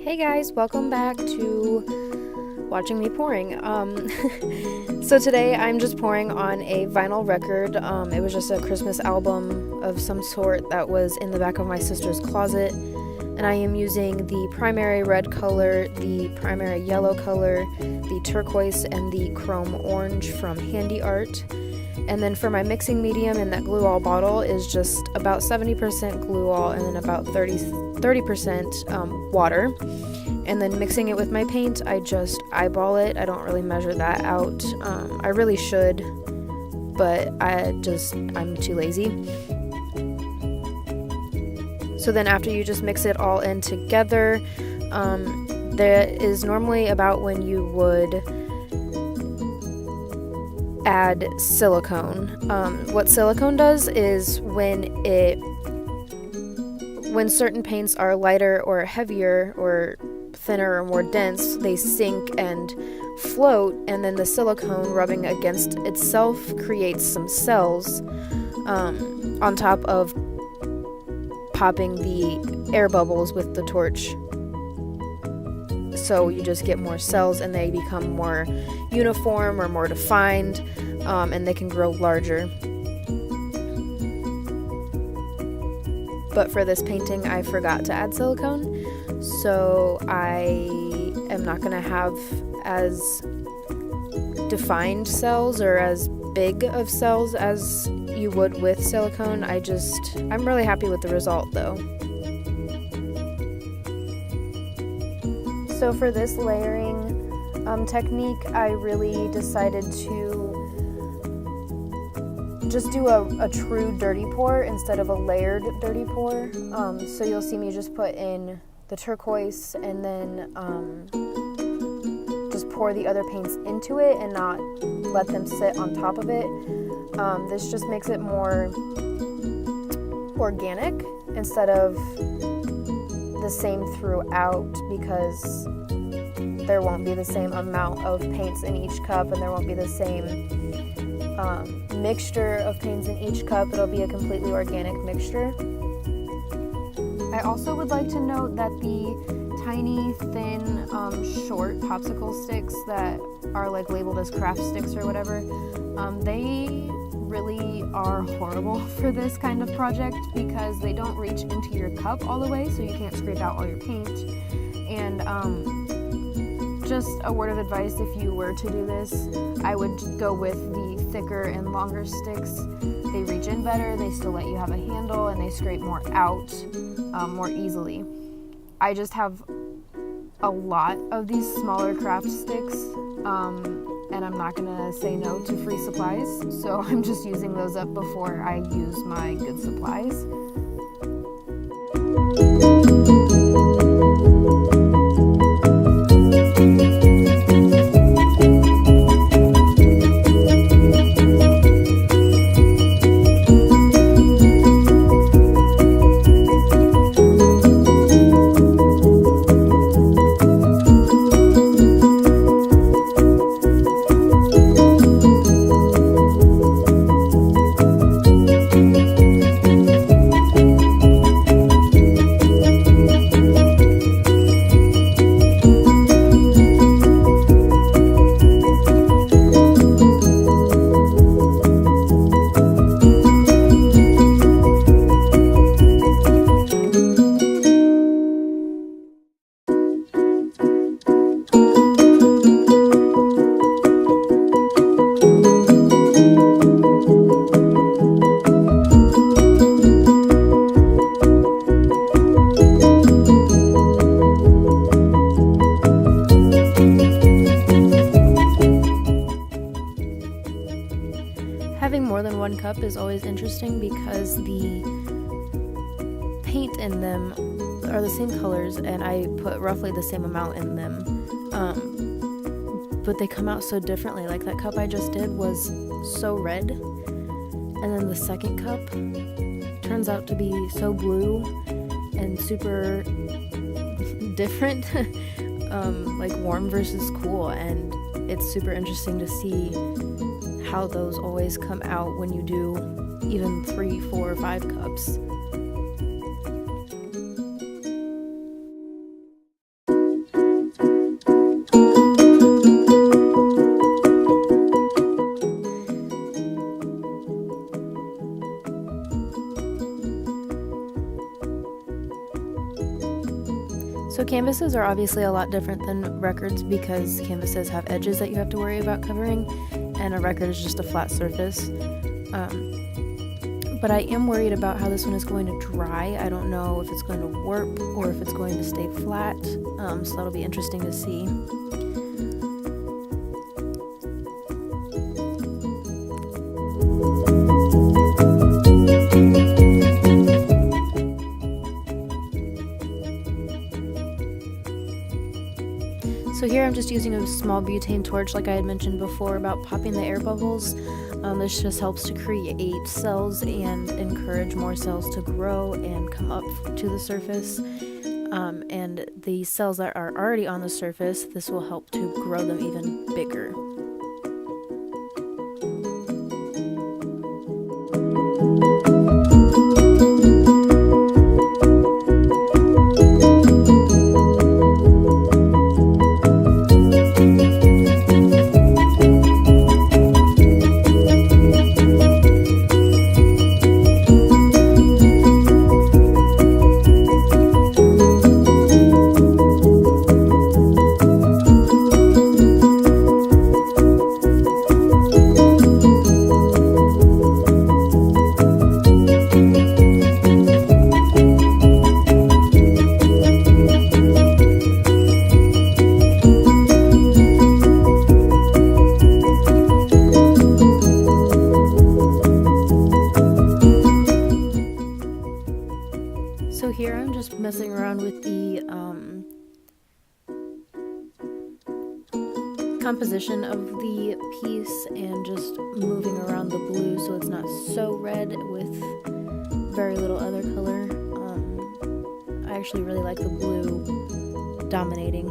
Hey guys, welcome back to watching me pouring. So today I'm just pouring on a vinyl record. It was just a Christmas album of some sort that was in the back of my sister's closet. And I am using the primary red color, the primary yellow color, the turquoise, and the chrome orange from Handy Art. And then for my mixing medium in that glue all bottle is just about 70% glue all and then about 30% water. And then mixing it with my paint, I just eyeball it. I don't really measure that out. I really should, but I'm too lazy. So then after you just mix it all in together, there is normally about when you would add silicone. What silicone does is when certain paints are lighter or heavier or thinner or more dense, they sink and float, and then the silicone rubbing against itself creates some cells on top of popping the air bubbles with the torch. So you just get more cells and they become more uniform or more defined, and they can grow larger. But for this painting I forgot to add silicone, so I am not going to have as defined cells or as big of cells as you would with silicone. I'm really happy with the result though. So for this layering technique, I really decided to just do a true dirty pour instead of a layered dirty pour. So you'll see me just put in the turquoise and then just pour the other paints into it and not let them sit on top of it. This just makes it more organic instead of the same throughout, because there won't be the same amount of paints in each cup and there won't be the same mixture of paints in each cup. It'll be a completely organic mixture. I also would like to note that the tiny, thin, short popsicle sticks that are like labeled as craft sticks or whatever, they really are horrible for this kind of project because they don't reach into your cup all the way, so you can't scrape out all your paint. And just a word of advice, if you were to do this, I would go with the thicker and longer sticks. They reach in better, they still let you have a handle, and they scrape more out more easily. I just have a lot of these smaller craft sticks, and I'm not gonna say no to free supplies, so I'm just using those up before I use my good supplies. Having more than one cup is always interesting because the paint in them are the same colors and I put roughly the same amount in them, but they come out so differently. Like that cup I just did was so red, and then the second cup turns out to be so blue and super different, like warm versus cool, and it's super interesting to see how those always come out when you do even 3, 4, 5 cups. So canvases are obviously a lot different than records because canvases have edges that you have to worry about covering, and a record is just a flat surface. But I am worried about how this one is going to dry. I don't know if it's going to warp or if it's going to stay flat, so that'll be interesting to see. So here I'm just using a small butane torch like I had mentioned before about popping the air bubbles. This just helps to create cells and encourage more cells to grow and come up to the surface. And the cells that are already on the surface, this will help to grow them even bigger. So here I'm just messing around with the composition of the piece and just moving around the blue so it's not so red with very little other color. I actually really like the blue dominating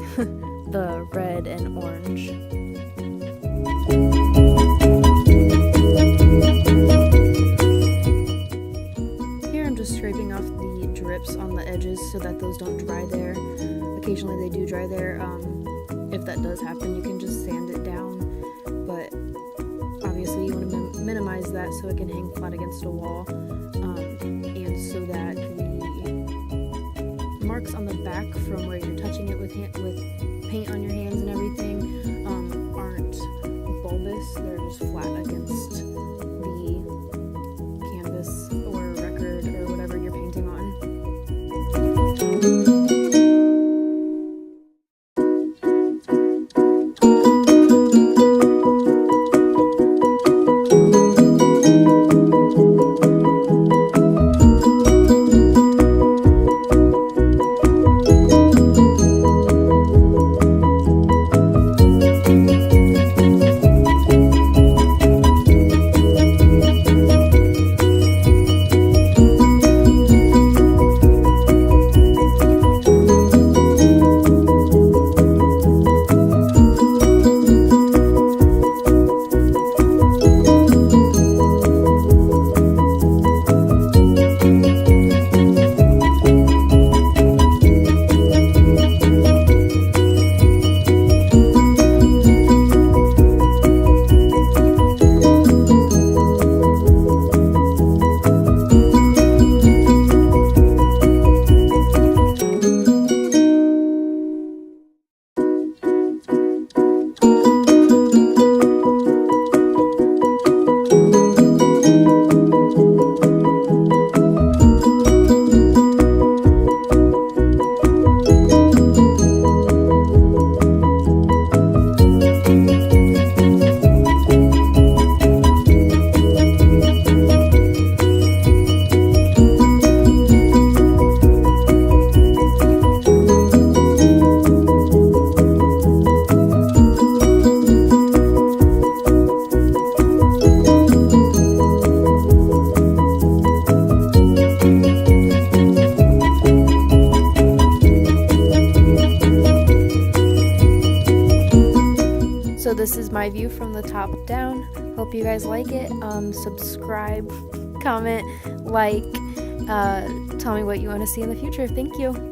the red and orange. Here I'm just scraping off the drips on the edges so that those don't dry there. Occasionally they do dry there. If that does happen, you can just sand it down, but obviously you want to minimize that so it can hang flat against a wall, and so that the marks on the back from where you're touching it with paint on your hands and everything aren't bulbous, they're just flat against the canvas or record or whatever you're painting on. So this is my view from the top down. Hope you guys like it. Subscribe, comment, like, tell me what you want to see in the future. Thank you.